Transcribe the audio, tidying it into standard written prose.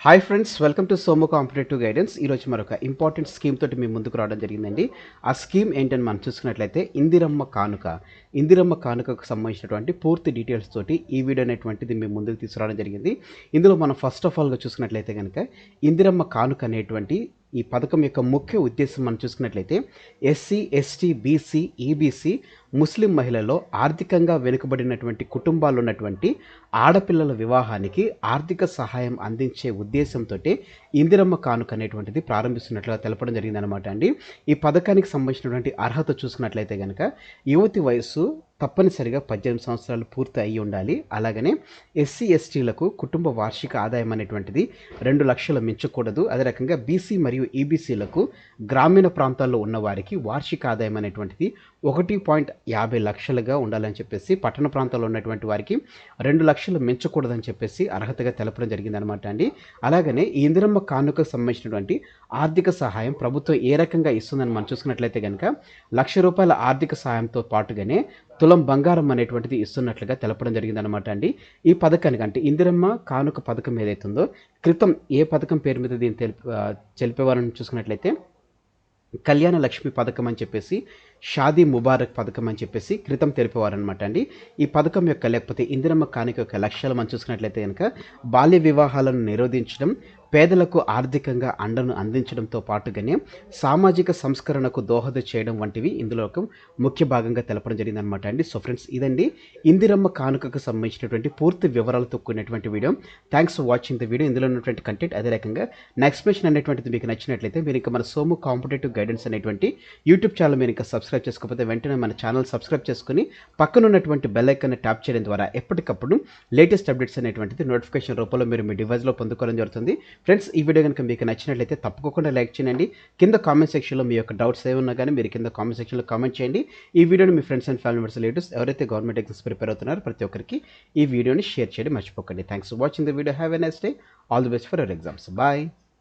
Hi friends, welcome to Somo competitive guidance. ఈరోజు మరొక important scheme తోటి మీ ముందుకు రావడం జరిగిందండి. ఆ స్కీమ్ ఏంటని మనం చూసుకున్నట్లయితే ఇందిరమ్మ కానుకకు సంబంధించినటువంటి పూర్తి డీటెయిల్స్ తోటి ఈ వీడియో అనేటువంటిది మీ ముందుకు తీసుకురావడం జరిగింది. ఇందులో మనం ఫస్ట్ ఆఫ్ ఆల్గా చూసుకున్నట్లయితే కనుక ఇందిరమ్మ కానుక అనేటువంటి ఈ పథకం యొక్క ముఖ్య ఉద్దేశం మనం చూసుకున్నట్లయితే ఎస్సీ, ఎస్టీ, బీసీ, ఈబీసీ, ముస్లిం మహిళల్లో ఆర్థికంగా వెనుకబడినటువంటి కుటుంబాలు ఉన్నటువంటి ఆడపిల్లల వివాహానికి ఆర్థిక సహాయం అందించే ఉద్దేశంతో ఇందిరమ్మ కానుక అనేటువంటిది ప్రారంభిస్తున్నట్లుగా తెలపడం జరిగిందనమాట అండి. ఈ పథకానికి సంబంధించినటువంటి అర్హత చూసుకున్నట్లయితే కనుక యువతి వయస్సు తప్పనిసరిగా 18 సంవత్సరాలు పూర్తి అయి ఉండాలి. అలాగనే ఎస్సీ, ఎస్టీలకు కుటుంబ వార్షిక ఆదాయం అనేటువంటిది 2 లక్షలు మించకూడదు. అదే రకంగా బీసీ మరియు ఈబీసీలకు గ్రామీణ ప్రాంతాల్లో ఉన్న వారికి వార్షిక ఆదాయం అనేటువంటిది 1.50 లక్షలుగా ఉండాలని చెప్పేసి, పట్టణ ప్రాంతాల్లో ఉన్నటువంటి వారికి 2 లక్షలు మించకూడదని చెప్పేసి అర్హతగా తెలపడం జరిగిందనమాట అండి. అలాగనే ఈ ఇందిరమ్మ కానుకకు సంబంధించినటువంటి ఆర్థిక సహాయం ప్రభుత్వం ఏ రకంగా ఇస్తుందని మనం చూసుకున్నట్లయితే కనుక ₹1,00,000 ఆర్థిక సహాయంతో పాటుగానే తులం బంగారం అనేటువంటిది ఇస్తున్నట్లుగా తెలపడం జరిగిందనమాట అండి. ఈ పథకానికి అంటే ఇందిరమ్మ కానుక పథకం ఏదైతుందో క్రితం ఏ పథకం పేరు మీద దీన్ని తెలిపేవారని చూసుకున్నట్లయితే కళ్యాణ లక్ష్మి పథకం అని చెప్పేసి, షాదీ ముబారక్ పథకం అని చెప్పేసి క్రితం తెలిపేవారనమాట అండి. ఈ పథకం యొక్క లేకపోతే ఇందిరమ్మ కానుక యొక్క లక్ష్యాలు మనం చూసుకున్నట్లయితే కనుక బాల్య వివాహాలను నిరోధించడం, పేదలకు ఆర్థికంగా అండను అందించడంతో పాటుగానే సామాజిక సంస్కరణకు దోహద చేయడం వంటివి ఇందులో ఒక ముఖ్య భాగంగా తెలపడం జరిగిందనమాట అండి. సో ఫ్రెండ్స్, ఇదండి ఇందిరమ్మ కానుకకు సంబంధించినటువంటి పూర్తి వివరాలతో కూడినటువంటి video. Thanks for watching the video. ఇందులో ఉన్నటువంటి కంటెంట్ అదే రకంగా ఎక్స్ప్లెనేషన్ అనేటువంటిది మీకు నచ్చినట్లయితే మీరు ఇంకా మన సోము కాంపిటేటివ్ గైడెన్స్ అనేటువంటి యూట్యూబ్ ఛానల్ మీరు ఇంకా సబ్స్క్రైబ్ చేసుకోకపోతే వెంటనే మన ఛానల్ సబ్స్క్రైబ్ చేసుకుని పక్కన ఉన్నటువంటి బెల్ ఐకాన్ని ట్యాప్ చేయడం ద్వారా ఎప్పటికప్పుడు లేటెస్ట్ అప్డేట్స్ అనేటువంటిది నోటిఫికేషన్ రూపంలో మీరు మీ డివైస్లో పొందుకోవడం జరుగుతుంది. ఫ్రెండ్స్, ఈ వీడియో కనుక మీకు నచ్చినట్లయితే తప్పకుండా లైక్ చేయండి. కింద కామెంట్ సెక్షన్లో మీ యొక్క డౌట్స్ ఏమన్నా కానీ మీరు కింద కామెంట్ సెక్షన్లో కామెంట్ చేయండి. ఈ వీడియోని మీ friends and family members, relatives ఎవరైతే గవర్నమెంట్ ఎగ్జామ్స్ ప్రిపేర్ అవుతున్నారో ప్రతి ఒక్కరికి ఈ వీడియోని షేర్ చేయడం మర్చిపోకండి. Thanks for watching the video. Have a nice day. All the best for your exams. Bye.